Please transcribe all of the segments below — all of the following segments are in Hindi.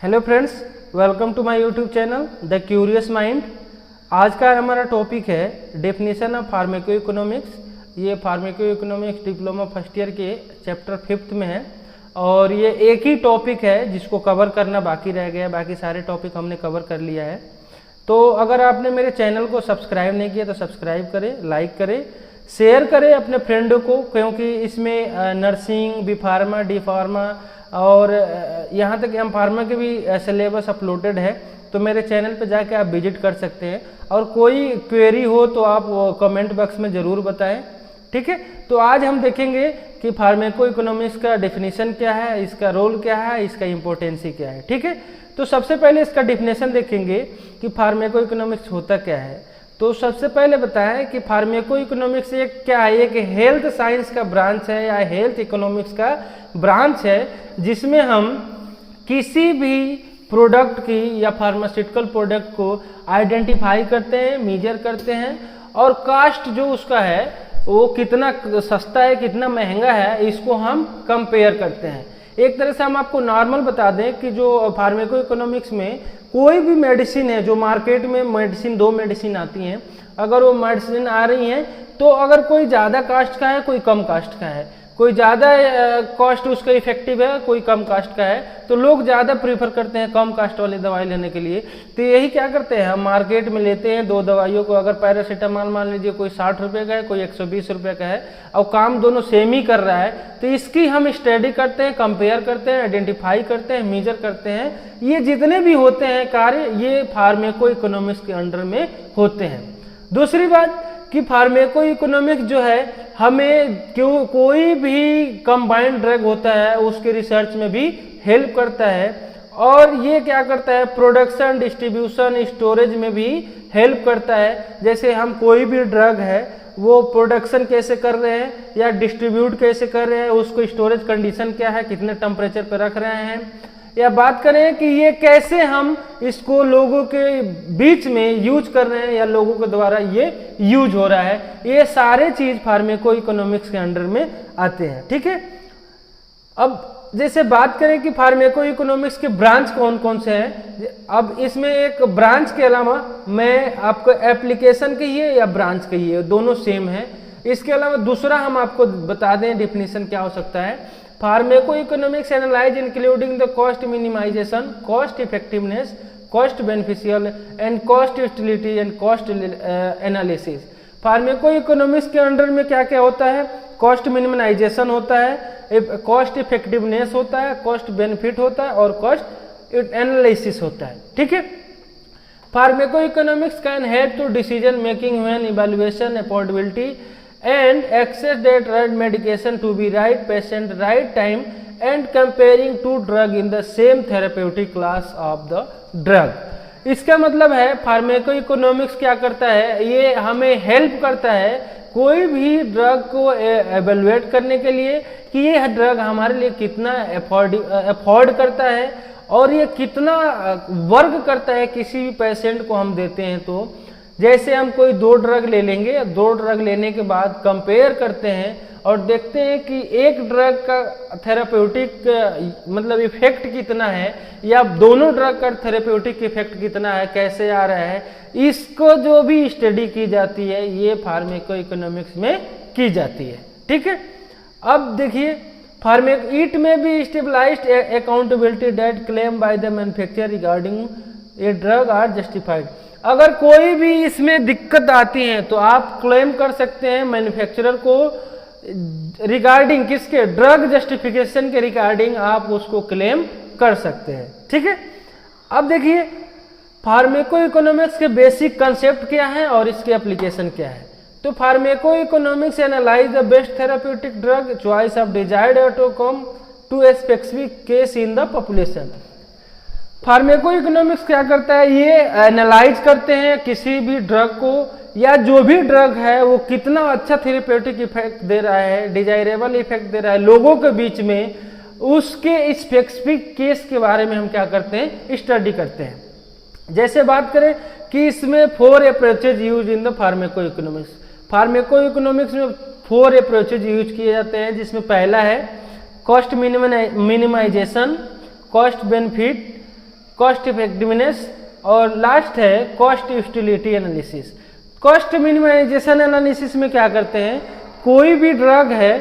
Hello friends, welcome to my YouTube channel the curious mind. आज का हमारा टॉपिक है डेफिनेशन ऑफ फार्मेको इकोनॉमिक्स। ये pharmacoeconomics diploma first year के चैप्टर 5th में है और ये एक ही टॉपिक है जिसको कवर करना बाकी रह गया है। बाकी सारे टॉपिक हमने कवर कर लिया है। तो अगर आपने मेरे चैनल को सब्सक्राइब नहीं किया तो सब्सक्राइब करें, लाइक करें, शेयर करें अपने फ्रेंडों को, क्योंकि इसमें nursing, B pharma, D pharma और यहाँ तक एम फार्मा के भी सिलेबस अपलोडेड है। तो मेरे चैनल पे जाके आप विजिट कर सकते हैं और कोई क्वेरी हो तो आप कमेंट बॉक्स में ज़रूर बताएं, ठीक है। तो आज हम देखेंगे कि फार्मेको इकोनॉमिक्स का डेफिनेशन क्या है, इसका रोल क्या है, इसका इम्पोर्टेंसी क्या है, ठीक है। तो सबसे पहले इसका डेफिनेशन देखेंगे कि फार्मेको इकोनॉमिक्स होता क्या है। तो सबसे पहले बताएं कि फार्मेको इकोनॉमिक्स एक क्या है, एक हेल्थ साइंस का ब्रांच है या हेल्थ इकोनॉमिक्स का ब्रांच है, जिसमें हम किसी भी प्रोडक्ट की या फार्मास्यूटिकल प्रोडक्ट को आइडेंटिफाई करते हैं, मेजर करते हैं और कास्ट जो उसका है वो कितना सस्ता है, कितना महंगा है, इसको हम कंपेयर करते हैं। एक तरह से हम आपको नॉर्मल बता दें कि जो फार्मेको इकोनॉमिक्स में कोई भी मेडिसिन है, जो मार्केट में मेडिसिन, 2 मेडिसिन आती हैं, अगर वो मेडिसिन आ रही हैं तो अगर कोई ज़्यादा कास्ट का है, कोई कम कास्ट का है, कोई ज़्यादा कॉस्ट उसका इफेक्टिव है, कोई कम कास्ट का है, तो लोग ज़्यादा प्रीफर करते हैं कम कास्ट वाली दवाई लेने के लिए। तो यही क्या करते हैं, हम मार्केट में लेते हैं 2 दवाइयों को। अगर पैरासीटामॉल मान लीजिए कोई 60 रुपये का है, कोई 120 रुपये का है और काम दोनों सेम ही कर रहा है, तो इसकी हम स्टडी करते हैं, कंपेयर करते हैं, आइडेंटिफाई करते हैं, मेजर करते हैं। ये जितने भी होते हैं कार्य, ये फार्मेको इकोनॉमिक्स के अंडर में होते हैं। दूसरी बात कि फार्मेको इकोनॉमिक्स जो है हमें क्यों कोई भी कंबाइंड ड्रग होता है उसके रिसर्च में भी हेल्प करता है और ये क्या करता है, प्रोडक्शन, डिस्ट्रीब्यूशन, स्टोरेज में भी हेल्प करता है। जैसे हम कोई भी ड्रग है वो प्रोडक्शन कैसे कर रहे हैं या डिस्ट्रीब्यूट कैसे कर रहे हैं, उसको स्टोरेज कंडीशन क्या है, कितने टेम्परेचर पर रख रहे हैं, या बात करें कि ये कैसे हम इसको लोगों के बीच में यूज कर रहे हैं या लोगों के द्वारा ये यूज हो रहा है, ये सारे चीज फार्मेको इकोनॉमिक्स के अंडर में आते हैं, ठीक है। अब जैसे बात करें कि फार्मेको इकोनॉमिक्स के ब्रांच कौन कौन से हैं, अब इसमें एक ब्रांच के अलावा मैं आपको एप्लीकेशन कहिए या ब्रांच कहिए, दोनों सेम है। इसके अलावा दूसरा हम आपको बता दें डेफिनेशन क्या हो सकता है। Pharmacoeconomics analyse including the cost minimisation, cost effectiveness, cost beneficial and cost utility and cost analysis. Pharmacoeconomics के अंडर में क्या क्या होता है, कॉस्ट मिनिमाइजेशन होता है, कॉस्ट इफेक्टिवनेस होता है, कॉस्ट बेनिफिट होता है और कॉस्ट एनालिसिस होता है, ठीक है। Pharmacoeconomics can help to decision making when evaluation affordability and access that right medication to be right patient right time and comparing two drug in the same therapeutic class of the drug। इसका मतलब है फार्मेको इकोनॉमिक्स क्या करता है, ये हमें हेल्प करता है कोई भी ड्रग को एवेलुएट करने के लिए कि ये ड्रग हमारे लिए कितना अफोर्ड करता है और ये कितना वर्क करता है किसी भी पेशेंट को हम देते हैं। तो जैसे हम कोई 2 ड्रग ले लेंगे, 2 ड्रग लेने के बाद कंपेयर करते हैं और देखते हैं कि एक ड्रग का थेराप्यूटिक मतलब इफेक्ट कितना है या दोनों ड्रग का थेराप्यूटिक इफेक्ट कितना है, कैसे आ रहा है, इसको जो भी स्टडी की जाती है ये फार्मेको इकोनॉमिक्स में की जाती है, ठीक है। अब देखिए it may be stabilised accountability that claim by the manufacturer regarding a drug are justified. अगर कोई भी इसमें दिक्कत आती है तो आप क्लेम कर सकते हैं मैन्युफैक्चरर को रिगार्डिंग किसके, ड्रग जस्टिफिकेशन के रिगार्डिंग आप उसको क्लेम कर सकते हैं, ठीक है। अब देखिए फार्मेको इकोनॉमिक्स के बेसिक कंसेप्ट क्या है और इसके एप्लीकेशन क्या है। तो pharmacoeconomics analyse the best therapeutic drug choice of desired outcome to a specific case in the population. Pharmacoeconomics क्या करता है, ये एनालाइज करते हैं किसी भी ड्रग को या जो भी ड्रग है वो कितना अच्छा थेरेप्यूटिक इफेक्ट दे रहा है, डिजायरेबल इफेक्ट दे रहा है लोगों के बीच में, उसके स्पेसिफिक केस के बारे में हम क्या करते हैं, स्टडी करते हैं। जैसे बात करें कि इसमें 4 approaches use in the pharmacoeconomics. Pharmaco economics में 4 अप्रोचेज यूज किए जाते हैं, जिसमें पहला है cost minimisation, cost benefit, cost effectiveness, और लास्ट है cost utility analysis. Cost minimisation analysis में क्या करते हैं, कोई भी ड्रग है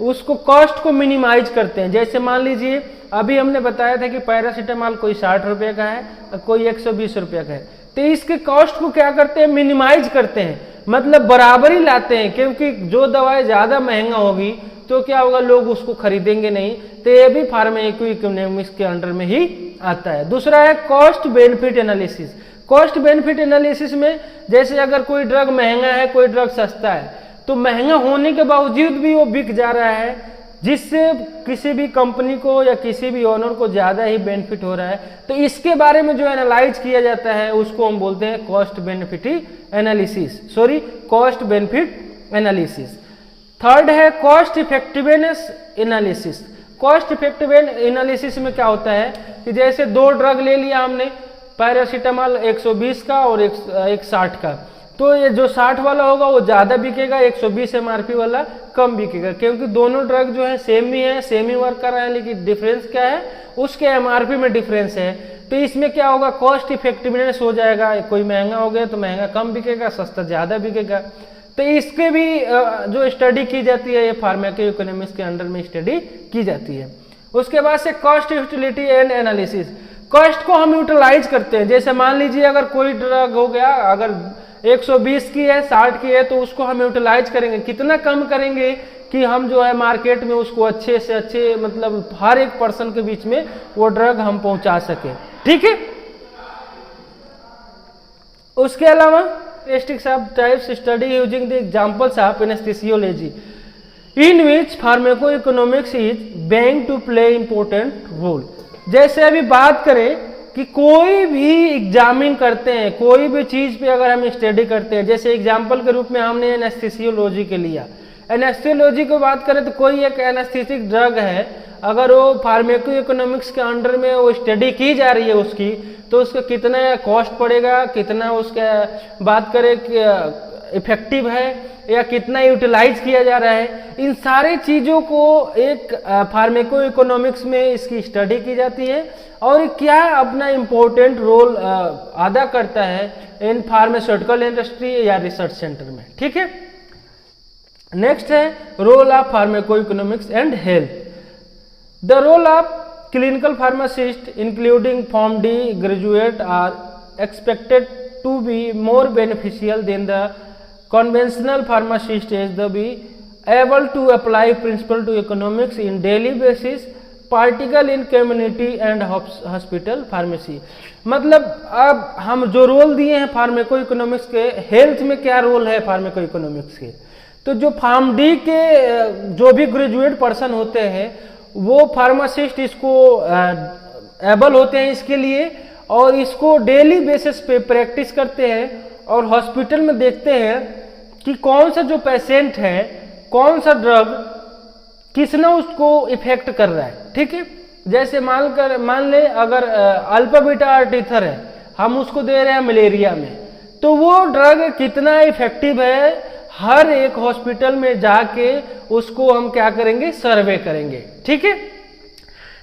उसको कॉस्ट को मिनिमाइज करते हैं। जैसे मान लीजिए अभी हमने बताया था कि पैरासीटामॉल कोई 60 रुपये का है और कोई 120 रुपये का है, तो इसके कॉस्ट को क्या करते हैं, मिनिमाइज करते हैं, मतलब बराबरी लाते हैं, क्योंकि जो दवाई ज़्यादा महंगा होगी तो क्या होगा, लोग उसको खरीदेंगे नहीं। तो ये भी फार्माकोइकोनॉमिक्स के अंडर में ही आता है। दूसरा है cost benefit analysis. Cost benefit analysis में जैसे अगर कोई ड्रग महंगा है, कोई ड्रग सस्ता है, तो महंगा होने के बावजूद भी वो बिक जा रहा है, जिससे किसी भी कंपनी को या किसी भी ओनर को ज़्यादा ही बेनिफिट हो रहा है, तो इसके बारे में जो एनालाइज किया जाता है उसको हम बोलते हैं cost benefit analysis, cost benefit analysis. Third है cost effectiveness analysis. Cost effective analysis में क्या होता है कि जैसे दो ड्रग ले लिया हमने, पैरासीटामॉल 120 का और एक 60 का, तो ये जो 60 वाला होगा वो ज़्यादा बिकेगा, 120 MRP वाला कम बिकेगा, क्योंकि दोनों ड्रग जो है सेम ही है, सेम ही वर्क कर रहे हैं, लेकिन डिफरेंस क्या है, उसके MRP में डिफरेंस है। तो इसमें क्या होगा, कॉस्ट इफेक्टिवनेस हो जाएगा, कोई महंगा हो गया तो महंगा कम बिकेगा, सस्ता ज़्यादा बिकेगा। तो इसके भी जो स्टडी की जाती है ये फार्माकोइकोनॉमिक्स के अंडर में स्टडी की जाती है। उसके बाद से cost utility and analysis. Cost को हम यूटिलाइज करते हैं। जैसे मान लीजिए अगर कोई ड्रग हो गया, अगर 120 की है, 60 की है, तो उसको हम यूटिलाइज करेंगे, कितना कम करेंगे कि हम जो है मार्केट में उसको अच्छे से अच्छे, मतलब हर एक पर्सन के बीच में वो ड्रग हम पहुंचा सके। ठीक है। उसके अलावा characteristics of types study using the examples of anesthesiology in which pharmacoeconomics is bound to play important role। जैसे अभी बात करें कि कोई भी एग्जामिन करते हैं, कोई भी चीज पे अगर हम स्टडी करते हैं, जैसे एग्जाम्पल के रूप में हमने एनेस्थीसियोलॉजी के लिया। एनेस्थीसियोलॉजी को बात करें तो कोई एक एनेस्थेटिक ड्रग है, अगर वो फार्माकोइकोनॉमिक्स के अंडर में वो स्टडी की जा रही है उसकी, तो उसका कितना कॉस्ट पड़ेगा, कितना उसका बात करें कि इफेक्टिव है या कितना यूटिलाइज किया जा रहा है, इन सारे चीज़ों को एक फार्माकोइकोनॉमिक्स में इसकी स्टडी की जाती है और क्या अपना इम्पोर्टेंट रोल अदा करता है इन फार्मास्यूटिकल इंडस्ट्री या रिसर्च सेंटर में। ठीक है। नेक्स्ट है role of pharmacoeconomics and health. The role of clinical pharmacist including PharmD graduate are expected to be more beneficial than the conventional pharmacist as they be able to apply principle to economics in daily basis, particularly in community and hospital pharmacy। मतलब अब हम जो रोल दिए हैं फार्माकोइकोनॉमिक्स के, हेल्थ में क्या रोल है फार्माकोइकोनॉमिक्स के, तो जो PharmD के जो भी ग्रेजुएट पर्सन होते हैं वो फार्मासिस्ट इसको एबल होते हैं इसके लिए, और इसको डेली बेसिस पे प्रैक्टिस करते हैं और हॉस्पिटल में देखते हैं कि कौन सा जो पेशेंट है, कौन सा ड्रग किसने उसको इफेक्ट कर रहा है। ठीक है। जैसे मान ले अगर अल्फा बीटा आर्टिथर है, हम उसको दे रहे हैं मलेरिया में, तो वो ड्रग कितना इफेक्टिव है, हर एक हॉस्पिटल में जाके उसको हम क्या करेंगे, सर्वे करेंगे। ठीक है।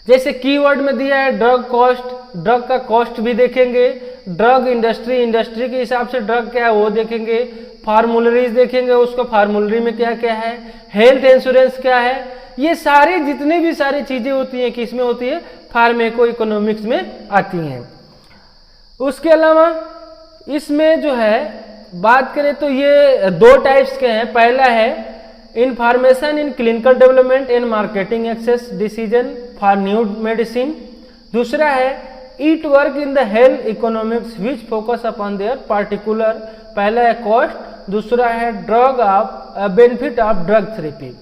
जैसे कीवर्ड में दिया है ड्रग कॉस्ट, ड्रग का कॉस्ट भी देखेंगे, ड्रग इंडस्ट्री के हिसाब से ड्रग क्या है वो देखेंगे, फार्मूलरीज देखेंगे, उसको फार्मूलरी में क्या क्या है, हेल्थ इंश्योरेंस क्या है, ये सारी जितनी भी सारी चीजें होती हैं किसमें होती है, फार्माकोइकोनॉमिक्स में आती हैं। उसके अलावा इसमें जो है बात करें तो ये दो टाइप्स के हैं। पहला है information in clinical development and marketing access decision for new medicine. दूसरा है it work in the health economics which focus upon their particular. पहला है कॉस्ट, दूसरा है drug of benefit of drug therapy.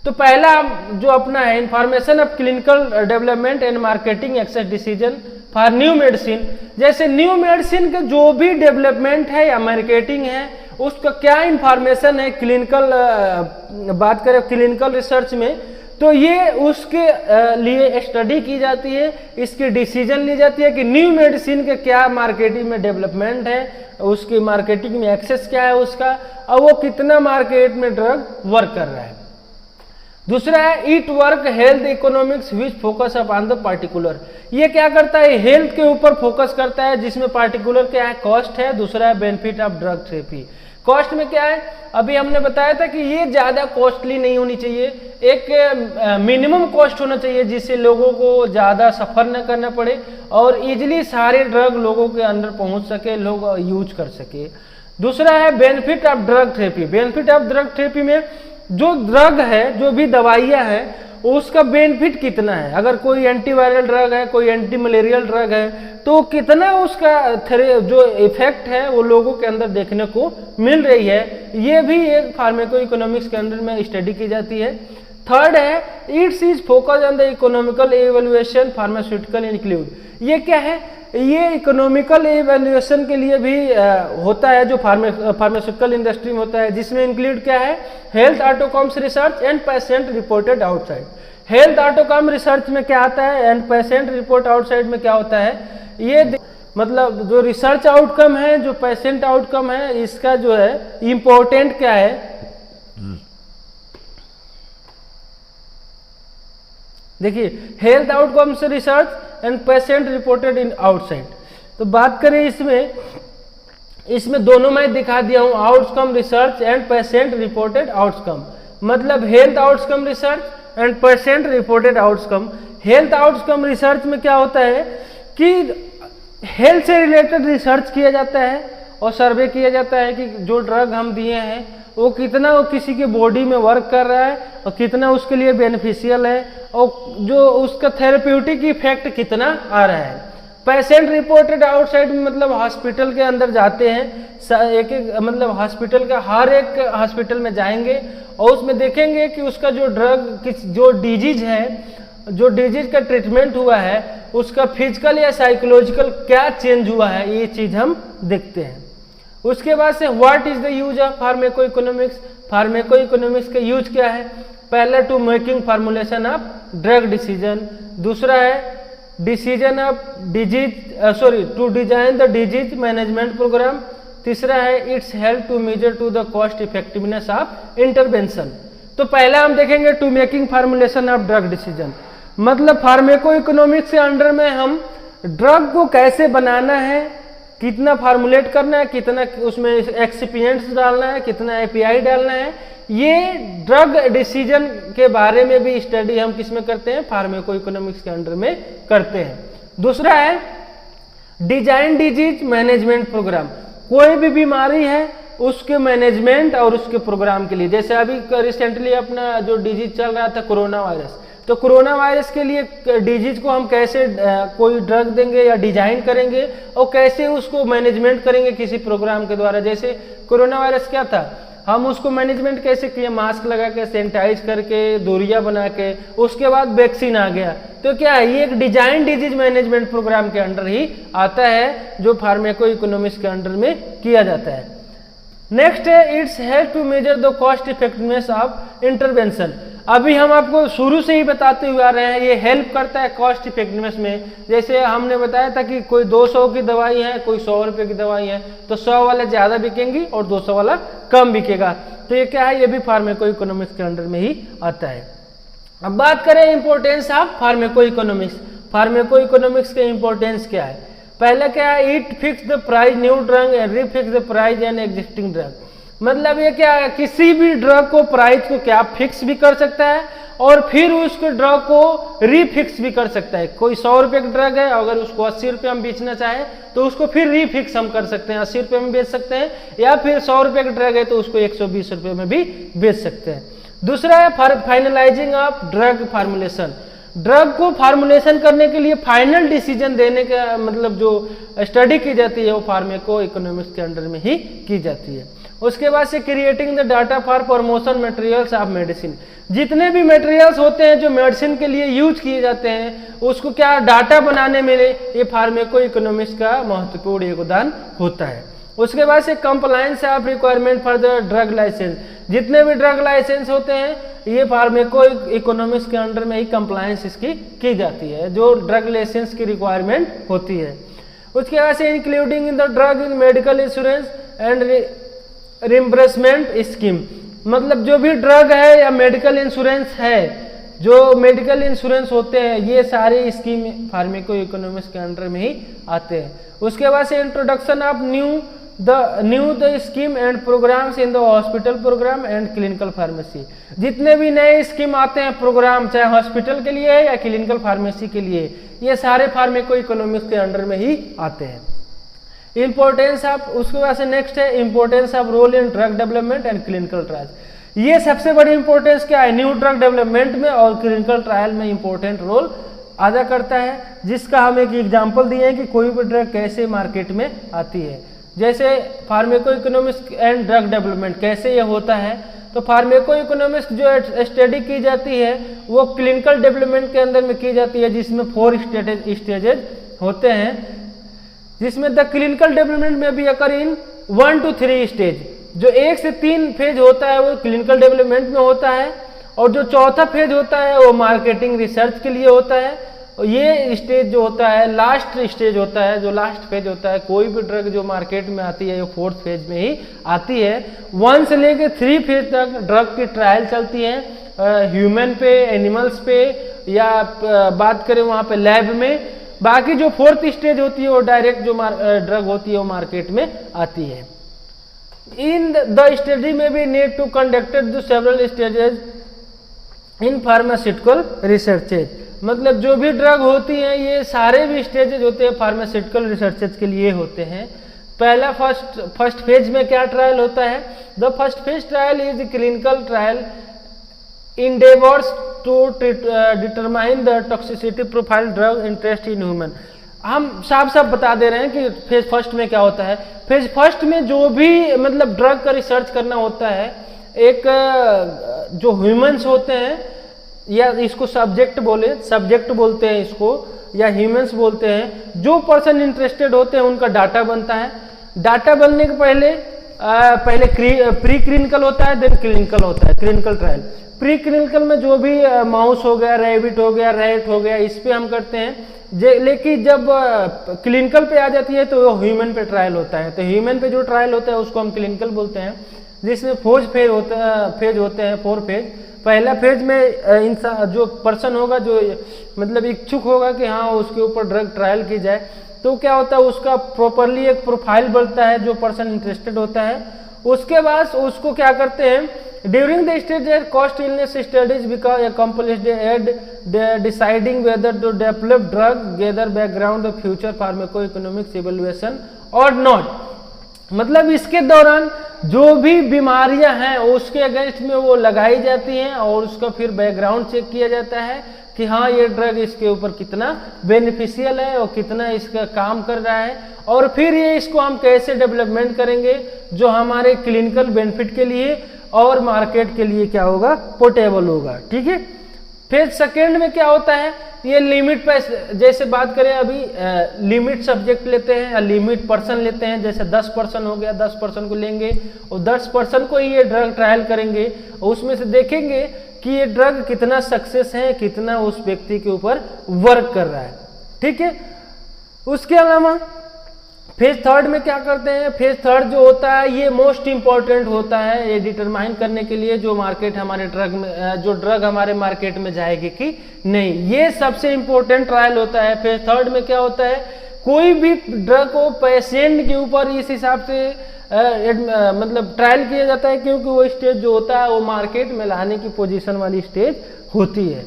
तो पहला जो अपना है information of clinical development and marketing access decision for new medicine. जैसे न्यू मेडिसिन के जो भी डेवलपमेंट है या मार्केटिंग है उसका क्या इंफॉर्मेशन है, क्लिनिकल बात करें क्लिनिकल रिसर्च में, तो ये उसके लिए स्टडी की जाती है, इसकी डिसीजन ली जाती है कि न्यू मेडिसिन के क्या मार्केटिंग में डेवलपमेंट है, उसकी मार्केटिंग में एक्सेस क्या है उसका, और वो कितना मार्केट में ड्रग वर्क कर रहा है। दूसरा है it work health economics which focus upon the particular. ये क्या करता है, हेल्थ के ऊपर फोकस करता है, जिसमें पार्टिकुलर क्या है, कॉस्ट है। दूसरा है benefit of drug therapy. Cost में क्या है, अभी हमने बताया था कि ये ज्यादा कॉस्टली नहीं होनी चाहिए, एक मिनिमम कॉस्ट होना चाहिए जिससे लोगों को ज्यादा सफर न करना पड़े और इजिली सारे ड्रग लोगों के अंदर पहुंच सके, लोग यूज कर सके। दूसरा है benefit of drug therapy. Benefit of drug therapy में जो ड्रग है, जो भी दवाइयां हैं, उसका बेनिफिट कितना है। अगर कोई एंटीवायरल ड्रग है, कोई एंटी मलेरियल ड्रग है, तो कितना उसका जो इफेक्ट है वो लोगों के अंदर देखने को मिल रही है, ये भी एक फार्मेको इकोनॉमिक्स के अंदर में स्टडी की जाती है। थर्ड है it's is focus on the economical evaluation pharmaceutical include. ये क्या है, ये इकोनॉमिकल एवेल्युएशन के लिए भी होता है, जो फार्मास्यूटिकल इंडस्ट्री में होता है, जिसमें इंक्लूड क्या है, health outcomes research and patient reported outside. Health outcome research में क्या आता है एंड पेशेंट रिपोर्ट आउटसाइड में क्या होता है, ये मतलब जो रिसर्च आउटकम है, जो पेशेंट आउटकम है, इसका जो है इंपॉर्टेंट क्या है। देखिए health outcomes research and patient reported in outside. तो बात करें इसमें दोनों मैं दिखा दिया हूं, outcome research and patient reported outcome, मतलब health outcome research and patient reported outcome. Health outcome research में क्या होता है कि हेल्थ से रिलेटेड रिसर्च किया जाता है और सर्वे किया जाता है कि जो ड्रग हम दिए हैं वो कितना वो किसी के बॉडी में वर्क कर रहा है और कितना उसके लिए बेनिफिशियल है और जो उसका थेरेप्यूटिक इफेक्ट कितना आ रहा है। पेशेंट रिपोर्टेड आउटसाइड में मतलब हॉस्पिटल के अंदर जाते हैं, एक एक मतलब हॉस्पिटल का हर एक हॉस्पिटल में जाएंगे और उसमें देखेंगे कि उसका जो ड्रग जो डिजीज है, जो डिजीज का ट्रीटमेंट हुआ है, उसका फिजिकल या साइकोलॉजिकल क्या चेंज हुआ है, ये चीज हम देखते हैं। उसके बाद से what is the use of pharmacoeconomics. Pharmacoeconomics का यूज क्या है, पहला to making formulation of drug decision, दूसरा है decision of to design the disease management programme, तीसरा है it's help to measure to the cost effectiveness of intervention. तो पहला हम देखेंगे to making formulation of drug decision, मतलब फार्मेको इकोनॉमिक्स के अंडर में हम ड्रग को कैसे बनाना है, कितना फार्मुलेट करना है, कितना उसमें एक्सिपिएंट्स डालना है, कितना एपीआई डालना है, ये ड्रग डिसीजन के बारे में भी स्टडी हम किसमें करते हैं, फार्मेको इकोनॉमिक्स के अंडर में करते हैं। दूसरा है डिजाइन डिजीज मैनेजमेंट प्रोग्राम, कोई भी बीमारी है उसके मैनेजमेंट और उसके प्रोग्राम के लिए, जैसे अभी रिसेंटली अपना जो डिजीज चल रहा था कोरोना वायरस, तो कोरोना वायरस के लिए डिजीज को हम कैसे कोई ड्रग देंगे या डिजाइन करेंगे और कैसे उसको मैनेजमेंट करेंगे किसी प्रोग्राम के द्वारा। जैसे कोरोना वायरस क्या था, हम उसको मैनेजमेंट कैसे किए, मास्क लगा के, सैनिटाइज करके, दूरियां बना के, उसके बाद वैक्सीन आ गया। तो क्या है, ये एक डिजाइन डिजीज मैनेजमेंट प्रोग्राम के अंडर ही आता है, जो फार्मेको इकोनॉमिक्स के अंडर में किया जाता है। नेक्स्ट है it's help to measure the cost effectiveness of intervention. अभी हम आपको शुरू से ही बताते हुए आ रहे हैं, ये हेल्प करता है कॉस्ट इफेक्टिवनेस में। जैसे हमने बताया था कि कोई 200 की दवाई है, कोई 100 रुपए की दवाई है, तो 100 वाले ज्यादा बिकेंगी और 200 वाला कम बिकेगा। तो ये क्या है, ये भी फार्मेको इकोनॉमिक्स के अंडर में ही आता है। अब बात करें importance of pharmacoeconomics. Pharmacoeconomics के इंपॉर्टेंस क्या है, पहले क्या है, it fix the price new drug and refix the price and existing drug. मतलब ये क्या है, किसी भी ड्रग को प्राइस को क्या फिक्स भी कर सकता है और फिर उसके ड्रग को रीफिक्स भी कर सकता है। कोई 100 रुपए का ड्रग है, अगर उसको 80 रुपए हम बेचना चाहे तो उसको फिर रीफिक्स हम कर सकते हैं, 80 रुपए में बेच सकते हैं, या फिर 100 रुपए का ड्रग है तो उसको 120 रुपए में भी बेच सकते हैं। दूसरा है finalising of drug formulation. Drug को फार्मुलेशन करने के लिए फाइनल डिसीजन देने का मतलब जो स्टडी की जाती है वो फार्मेको इकोनॉमिक्स के अंडर में ही की जाती है। उसके बाद से creating the data for promotion materials of medicine. जितने भी मटेरियल्स होते हैं जो मेडिसिन के लिए यूज किए जाते हैं, उसको क्या डाटा बनाने में ये फार्मेको इकोनॉमिक्स का महत्वपूर्ण योगदान होता है। उसके बाद से compliance of requirement for the drug licence. जितने भी ड्रग लाइसेंस होते हैं ये फार्मेको इकोनॉमिक्स के अंडर में ही कंप्लायंस इसकी की जाती है, जो ड्रग लाइसेंस की रिक्वायरमेंट होती है। उसके बाद से including in the drug in medical insurance and reimbursement scheme. मतलब जो भी ड्रग है या मेडिकल इंश्योरेंस है, जो मेडिकल इंश्योरेंस होते हैं, ये सारे स्कीम फार्मेको इकोनॉमिक्स के अंडर में ही आते हैं। उसके बाद से introduction of new the scheme and programmes in the hospital programme and clinical pharmacy. जितने भी नए स्कीम आते हैं प्रोग्राम, चाहे हॉस्पिटल के लिए है या क्लिनिकल फार्मेसी के लिए, ये सारे फार्मेको इकोनॉमिक्स के अंडर में ही आते हैं। इंपॉर्टेंस ऑफ, उसके बाद से नेक्स्ट है importance of role in drug development and clinical trials. ये सबसे बड़ी इंपॉर्टेंस क्या है, न्यू ड्रग डेवलपमेंट में और क्लिनिकल ट्रायल में इंपॉर्टेंट रोल अदा करता है, जिसका हम एक एग्जांपल दिए हैं कि कोई भी ड्रग कैसे मार्केट में आती है। जैसे pharmaco economics and drug development कैसे ये होता है, तो फार्मेको इकोनॉमिक्स जो स्टडी की जाती है वो क्लिनिकल डेवलपमेंट के अंदर में की जाती है, जिसमें 4 स्टेजेज होते हैं, जिसमें द क्लिनिकल डेवलपमेंट में भी अकर इन 1 to 3 स्टेज। जो 1 से 3 फेज होता है वो क्लिनिकल डेवलपमेंट में होता है, और जो चौथा फेज होता है वो मार्केटिंग रिसर्च के लिए होता है। और ये स्टेज जो होता है लास्ट स्टेज होता है, जो लास्ट फेज होता है, कोई भी ड्रग जो मार्केट में आती है वो 4th फेज में ही आती है। 1 से लेकर 3 फेज तक ड्रग की ट्रायल चलती है, ह्यूमन पे, एनिमल्स पे, या बात करें वहां पे लैब में। बाकी जो 4th स्टेज होती है वो डायरेक्ट जो ड्रग होती है वो मार्केट में आती है। इन द स्टडी में भी need to conducted the several stages in pharmaceutical researches. मतलब जो भी ड्रग होती है ये सारे भी स्टेजेज होते हैं फार्मास्यूटिकल रिसर्चेज के लिए होते हैं। पहला फर्स्ट फेज में क्या ट्रायल होता है, the first phase trial is clinical trial endeavors to determine the toxicity profile drug interest in human। हम साफ साफ बता दे रहे हैं कि फेज फर्स्ट में क्या होता है। फेज फर्स्ट में जो भी मतलब ड्रग का रिसर्च करना होता है, एक जो ह्यूमंस होते हैं, या इसको सब्जेक्ट बोलते हैं इसको, या ह्यूमंस बोलते हैं, जो पर्सन इंटरेस्टेड होते हैं उनका डाटा बनता है। डाटा बनने के पहले प्री क्लिनिकल होता है, देन क्लिनिकल होता है, क्लिनिकल ट्रायल। प्री क्लिनिकल में जो भी माउस हो गया, रैबिट हो गया, रैट हो गया, इस पे हम करते हैं। लेकिन जब क्लिनिकल पे आ जाती है तो वो ह्यूमन पे ट्रायल होता है। तो ह्यूमन पे जो ट्रायल होता है उसको हम क्लिनिकल बोलते हैं, जिसमें 4 फेज होते हैं 4 फेज। पहला फेज में इंसान जो पर्सन होगा, जो मतलब इच्छुक होगा कि हाँ उसके ऊपर ड्रग ट्रायल की जाए, तो क्या होता है उसका प्रॉपरली एक प्रोफाइल बनता है जो पर्सन इंटरेस्टेड होता है। उसके बाद उसको क्या करते हैं, during the stage cost illness studies become accomplished at deciding whether to develop drug gather background of future pharmacoeconomics evaluation or not। मतलब इसके दौरान जो भी बीमारियां हैं उसके अगेंस्ट में वो लगाई जाती हैं और उसका फिर बैकग्राउंड चेक किया जाता है कि हाँ ये ड्रग इसके ऊपर कितना बेनिफिशियल है और कितना इसका काम कर रहा है, और फिर ये इसको हम कैसे डेवलपमेंट करेंगे जो हमारे क्लिनिकल बेनिफिट के लिए और मार्केट के लिए क्या होगा, पोर्टेबल होगा। ठीक है। फेज सेकेंड में क्या होता है, ये लिमिट पे, जैसे बात करें अभी लिमिट सब्जेक्ट लेते हैं या लिमिट पर्सन लेते हैं, जैसे 10 पर्सन हो गया, 10 पर्सन को लेंगे और 10 पर्सन को ही ये ड्रग ट्रायल करेंगे और उसमें से देखेंगे कि ये ड्रग कितना सक्सेस है, कितना उस व्यक्ति के ऊपर वर्क कर रहा है। ठीक है। उसके अलावा फेज थर्ड में क्या करते हैं, फेज थर्ड जो होता है ये मोस्ट इंपॉर्टेंट होता है, ये डिटरमाइन करने के लिए जो मार्केट हमारे ड्रग में, जो ड्रग हमारे मार्केट में जाएगी कि नहीं, ये सबसे इंपॉर्टेंट ट्रायल होता है। फेज थर्ड में क्या होता है, कोई भी ड्रग को पेशेंट के ऊपर इस हिसाब से मतलब ट्रायल किया जाता है क्योंकि वो स्टेज जो होता है वो मार्केट में लाने की पोजीशन वाली स्टेज होती है।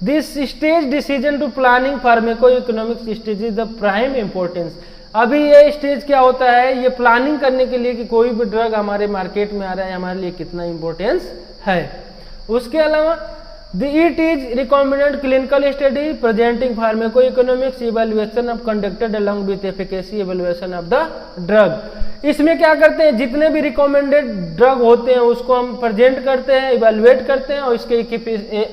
This stage decision to planning pharmacoeconomics stage is the prime importance. अभी ये स्टेज क्या होता है, ये प्लानिंग करने के लिए कि कोई भी ड्रग हमारे मार्केट में आ रहा है हमारे लिए कितना इंपॉर्टेंस है। उसके अलावा it is recommended clinical study presenting pharmaco economics evaluation of conducted along with efficacy evaluation of the drug. इसमें क्या करते हैं, जितने भी रिकमेंडेड ड्रग होते हैं उसको हम प्रेजेंट करते हैं, इवेल्युएट करते हैं और इसके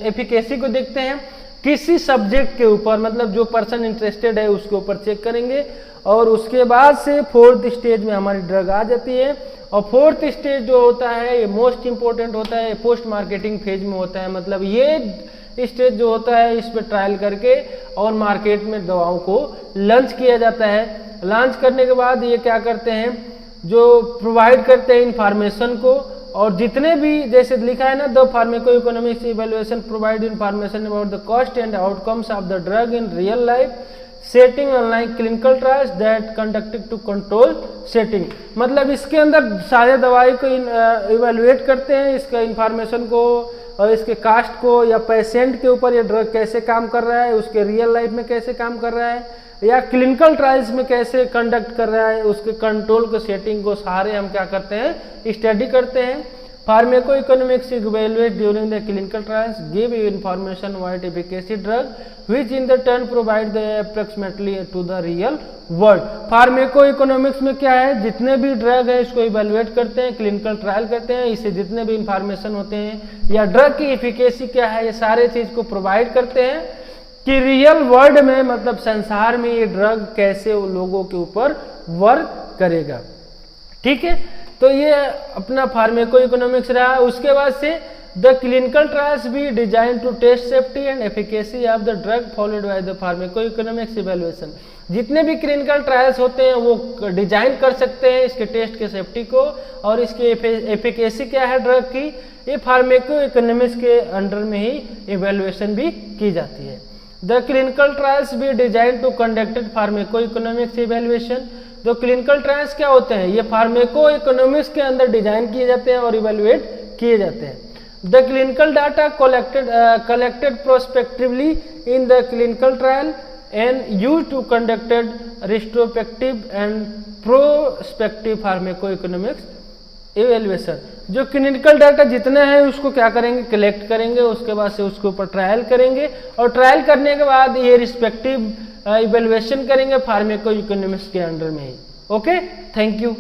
एफिकेसी को देखते हैं किसी सब्जेक्ट के ऊपर, मतलब जो पर्सन इंटरेस्टेड है उसके ऊपर चेक करेंगे और उसके बाद से 4th स्टेज में हमारी ड्रग आ जाती है। और 4th स्टेज जो होता है ये मोस्ट इंपॉर्टेंट होता है, पोस्ट मार्केटिंग फेज में होता है। मतलब ये स्टेज जो होता है इस पे ट्रायल करके और मार्केट में दवाओं को लॉन्च किया जाता है। लॉन्च करने के बाद ये क्या करते हैं, जो प्रोवाइड करते हैं इन्फॉर्मेशन को और जितने भी जैसे लिखा है ना, the pharmacoeconomics evaluation provide information about the cost and outcomes of the drug in real life setting unlike clinical trials that conducted to control setting. मतलब इसके अंदर सारे दवाई को इवेल्युएट करते हैं, इसका इंफॉर्मेशन को और इसके कास्ट को, या पेशेंट के ऊपर ये ड्रग कैसे काम कर रहा है, उसके रियल लाइफ में कैसे काम कर रहा है, या क्लिनिकल ट्रायल्स में कैसे कंडक्ट कर रहा है, उसके कंट्रोल के सेटिंग को सारे हम क्या करते हैं, स्टडी करते हैं। Pharmaco economics evaluate during the clinical trials give you information what efficacy drug which in the turn provide the approximately two the real world. Pharmaco economics में क्या है, जितने भी ड्रग है इसको इवैल्यूएट करते हैं, क्लिनिकल ट्रायल करते हैं, इससे जितने भी इंफॉर्मेशन होते हैं या ड्रग की एफिकेसी क्या है, ये सारे चीज को प्रोवाइड करते हैं कि रियल वर्ल्ड में, मतलब संसार में, ये ड्रग कैसे लोगों के ऊपर वर्क करेगा। ठीक है, तो ये अपना फार्मेको इकोनॉमिक्स रहा। उसके बाद से द क्लिनिकल ट्रायल्स भी design to test safety and efficacy of the drug followed by the pharmacoeconomics evaluation. जितने भी क्लिनिकल ट्रायल्स होते हैं वो डिजाइन कर सकते हैं इसके टेस्ट के सेफ्टी को, और इसकी एफिकेसी क्या है ड्रग की, ये फार्मेको इकोनॉमिक्स के अंडर में ही इवैल्यूएशन भी की जाती है। द क्लिनिकल ट्रायल्स भी design to conducted pharmacoeconomics evaluation. जो क्लिनिकल ट्रायल्स क्या होते हैं, ये फार्मेको इकोनॉमिक्स के अंदर डिजाइन किए जाते हैं और इवैल्यूएट किए जाते हैं। The clinical data collected prospectively in the clinical trial and use to conducted retrospective and prospective pharmacoeconomics evaluation. जो क्लिनिकल डाटा जितना है उसको क्या करेंगे, कलेक्ट करेंगे, उसके बाद से उसके ऊपर ट्रायल करेंगे, और ट्रायल करने के बाद ये रिस्पेक्टिव इवैल्यूएशन करेंगे फार्मेको इकोनॉमिक्स के अंडर में ही। Okay, thank you.